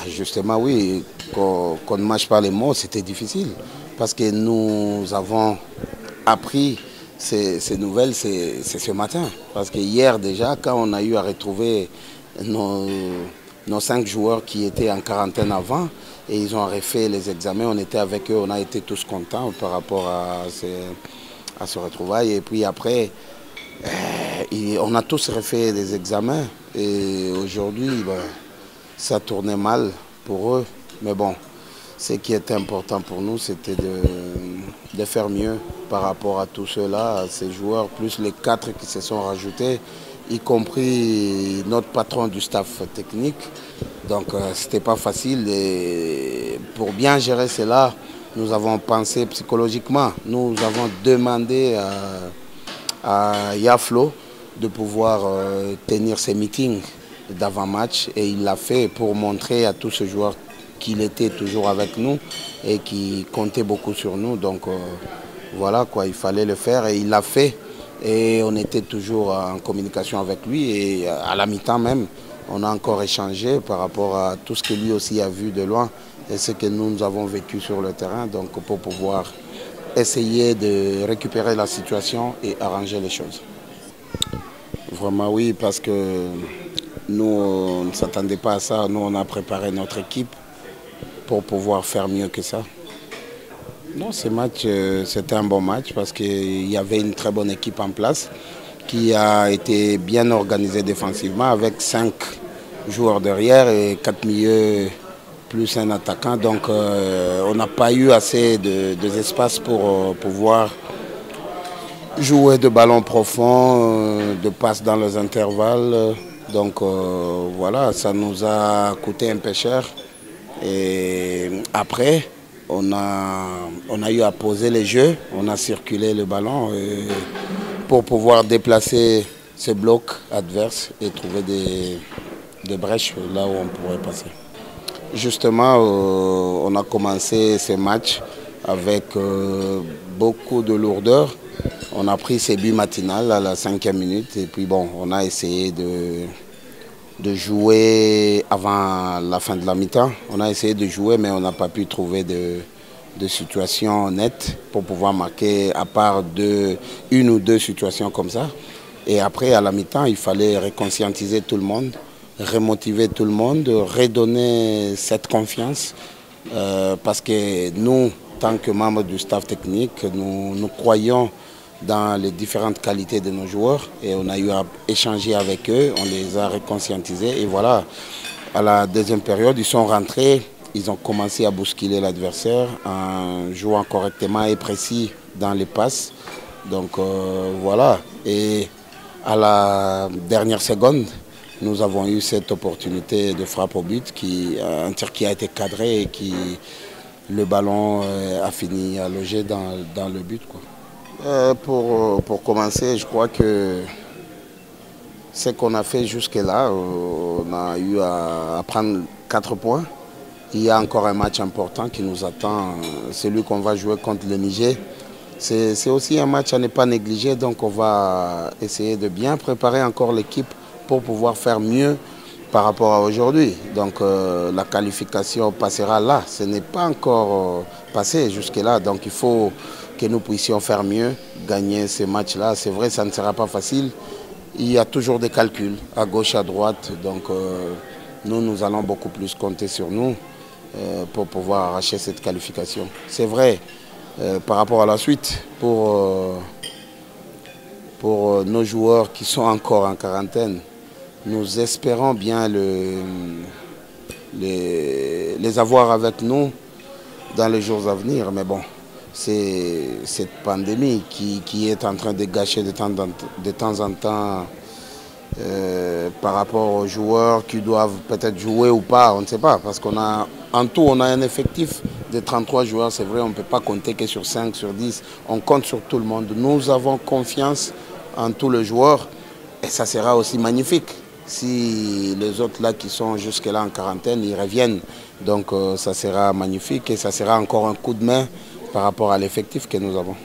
Justement, oui, qu'on ne mâche pas les mots, c'était difficile. Parce que nous avons appris ces nouvelles, c'est ce matin. Parce que hier déjà, quand on a eu à retrouver nos 5 joueurs qui étaient en quarantaine avant, et ils ont refait les examens, on était avec eux, on a été tous contents par rapport à ce retrouvail. Et puis après, on a tous refait les examens. Et aujourd'hui, ça tournait mal pour eux. Mais bon, ce qui était important pour nous, c'était de faire mieux par rapport à tout cela, à ces joueurs, plus les 4 qui se sont rajoutés, y compris notre patron du staff technique. Donc c'était pas facile. Et pour bien gérer cela, nous avons pensé psychologiquement. Nous avons demandé à Yaflo de pouvoir tenir ces meetings d'avant-match, et il l'a fait pour montrer à tous ces joueurs qu'il était toujours avec nous et qui comptait beaucoup sur nous. Donc voilà quoi, il fallait le faire et il l'a fait, et on était toujours en communication avec lui, et à la mi-temps même on a encore échangé par rapport à tout ce que lui aussi a vu de loin et ce que nous avons vécu sur le terrain, donc pour pouvoir essayer de récupérer la situation et arranger les choses. Vraiment oui, parce que nous, on ne s'attendait pas à ça. Nous, on a préparé notre équipe pour pouvoir faire mieux que ça. Non, ce match, c'était un bon match parce qu'il y avait une très bonne équipe en place qui a été bien organisée défensivement avec 5 joueurs derrière et 4 milieux plus un attaquant. Donc, on n'a pas eu assez d'espace pour pouvoir jouer de ballons profonds, de passes dans les intervalles. Donc voilà, ça nous a coûté un peu cher. Et après, on a eu à poser les jeux, on a circulé le ballon pour pouvoir déplacer ces blocs adverses et trouver des brèches là où on pourrait passer. Justement, on a commencé ce match avec beaucoup de lourdeur. On a pris ces buts matinales à la 5e minute et puis bon, on a essayé de jouer avant la fin de la mi-temps. On a essayé de jouer mais on n'a pas pu trouver de situation nette pour pouvoir marquer à part une ou deux situations comme ça. Et après à la mi-temps, il fallait reconscientiser tout le monde, remotiver tout le monde, redonner cette confiance parce que nous, tant que membres du staff technique, nous croyons dans les différentes qualités de nos joueurs et on a eu à échanger avec eux, on les a reconscientisés et voilà, à la deuxième période, ils sont rentrés, ils ont commencé à bousculer l'adversaire en jouant correctement et précis dans les passes. Donc voilà, et à la dernière seconde, nous avons eu cette opportunité de frappe au but, un tir qui a été cadré et le ballon a fini à loger dans le but, quoi. Pour commencer, je crois que ce qu'on a fait jusque-là, on a eu à prendre 4 points. Il y a encore un match important qui nous attend, celui qu'on va jouer contre le Niger. C'est aussi un match à ne pas négliger, donc on va essayer de bien préparer encore l'équipe pour pouvoir faire mieux par rapport à aujourd'hui. Donc la qualification passera là, ce n'est pas encore passé jusque-là, donc il faut que nous puissions faire mieux, gagner ces matchs-là. C'est vrai, ça ne sera pas facile. Il y a toujours des calculs à gauche, à droite. Donc nous allons beaucoup plus compter sur nous pour pouvoir arracher cette qualification. C'est vrai, par rapport à la suite, pour nos joueurs qui sont encore en quarantaine, nous espérons bien les avoir avec nous dans les jours à venir. Mais bon, c'est cette pandémie qui est en train de gâcher de temps en temps par rapport aux joueurs qui doivent peut-être jouer ou pas, on ne sait pas. Parce qu'en tout, on a un effectif de 33 joueurs, c'est vrai, on ne peut pas compter que sur 5, sur 10. On compte sur tout le monde. Nous avons confiance en tous les joueurs et ça sera aussi magnifique si les autres là qui sont jusque-là en quarantaine, ils reviennent. Donc ça sera magnifique et ça sera encore un coup de main par rapport à l'effectif que nous avons.